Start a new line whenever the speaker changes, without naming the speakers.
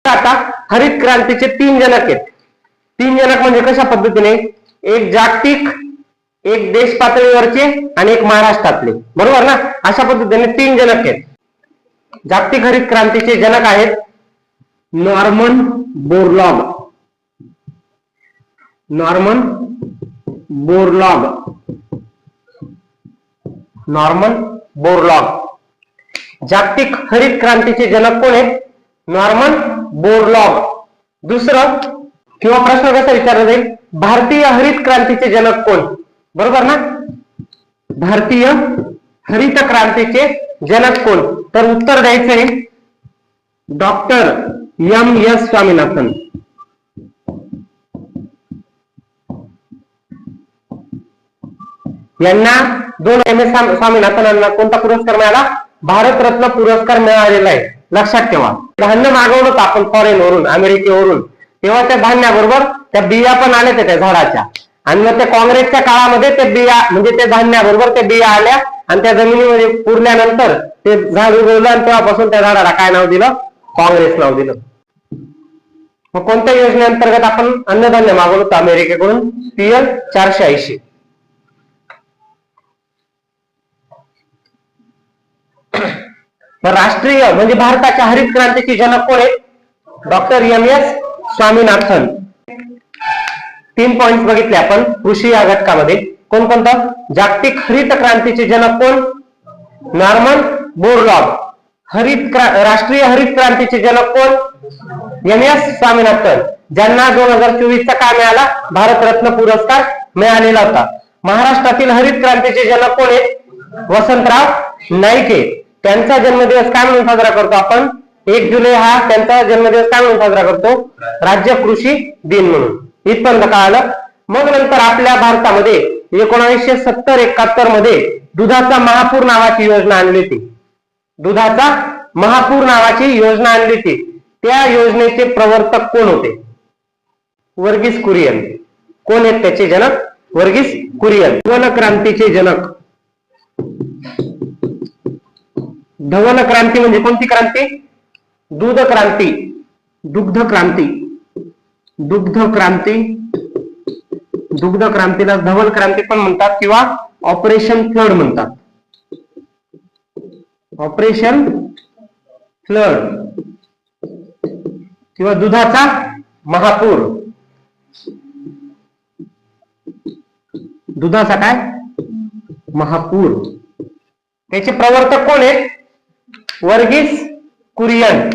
आता हरित क्रांतीचे 3 जनक आहेत. 3 जनक म्हणजे कशा पद्धतीने, एक जागतिक, एक देश पातळीवरचे आणि एक महाराष्ट्रातले, बरोबर ना. अशा पद्धतीने 3 जनक आहेत. जागतिक हरित क्रांतीचे जनक आहेत Norman Borlaug. Norman Borlaug. Norman Borlaug. जागतिक हरित क्रांतीचे जनक कोण आहेत? Norman Borlaug. दुसरं किंवा प्रश्न कसा विचारला जाईल, भारतीय हरित क्रांतीचे जनक कोण? बरोबर ना. भारतीय हरित क्रांतीचे जनक कोण? तर उत्तर द्यायचंय डॉक्टर एम.एस. स्वामीनाथन. यांना एम.एस. स्वामीनाथन कोणता पुरस्कार मिळाला? भारतरत्न पुरस्कार मिळालेला आहे. लक्षात ठेवा. धान्य मागवलं होतं आपण फॉरेन वरून, अमेरिकेवरून, तेव्हा त्या धान्याबरोबर त्या बिया पण आल्या त्या झाडाच्या, आणि मग त्या काँग्रेसच्या काळामध्ये ते बिया म्हणजे त्या धान्याबरोबर त्या बिया आल्या आणि त्या जमिनीमध्ये पुरल्यानंतर ते झाड उगवलं आणि तेव्हापासून त्या झाडाला काय नाव दिलं? काँग्रेस नाव दिलं. मग कोणत्या योजनेअंतर्गत आपण अन्नधान्य मागवलं होतं अमेरिकेकडून? PL 480. राष्ट्रीय म्हणजे भारताच्या हरित क्रांतीचे जनक कोण आहेत? Doctor M S. स्वामीनाथन. 3 पॉइंट बघितले आपण कृषी या घटकामध्ये. कोणकोणतं? जागतिक हरित क्रांतीचे जनक कोण? Norman Borlaug. राष्ट्रीय हरित क्रांतीचे जनक कोण? एम.एस. स्वामीनाथन, ज्यांना 2024 चा काय मिळाला? भारतरत्न पुरस्कार मिळालेला होता. महाराष्ट्रातील हरित क्रांतीचे जनक कोण आहेत? वसंतराव नाईके. त्यांचा जन्मदिवस काय म्हणून साजरा करतो आपण? 1 जुलै हा त्यांचा जन्मदिवस काय म्हणून साजरा करतो? राज्य कृषी दिन म्हणून. इथपर्यंत कळालं. मग नंतर आपल्या भारतामध्ये 1970-71 मध्ये दुधाचा महापूर नावाची योजना आणली होती. दुधाचा महापूर नावाची योजना आणली होती. त्या योजनेचे प्रवर्तक कोण होते? वर्गीस कुरियन. कोण आहेत त्याचे जनक? वर्गीस कुरियन. धवल क्रांतीचे जनक. धवल क्रांती म्हणजे कोणती क्रांती? दूध क्रांती, दुग्ध क्रांती. दुग्ध क्रांती, दुग्ध क्रांतीला धवल क्रांती पण म्हणतात किंवा ऑपरेशन फ्लड म्हणतात. ऑपरेशन फ्लड किंवा दुधाचा महापूर. दुधाचा काय? महापूर. त्याचे प्रवर्तक कोण आहेत? वर्गीस कुरियन.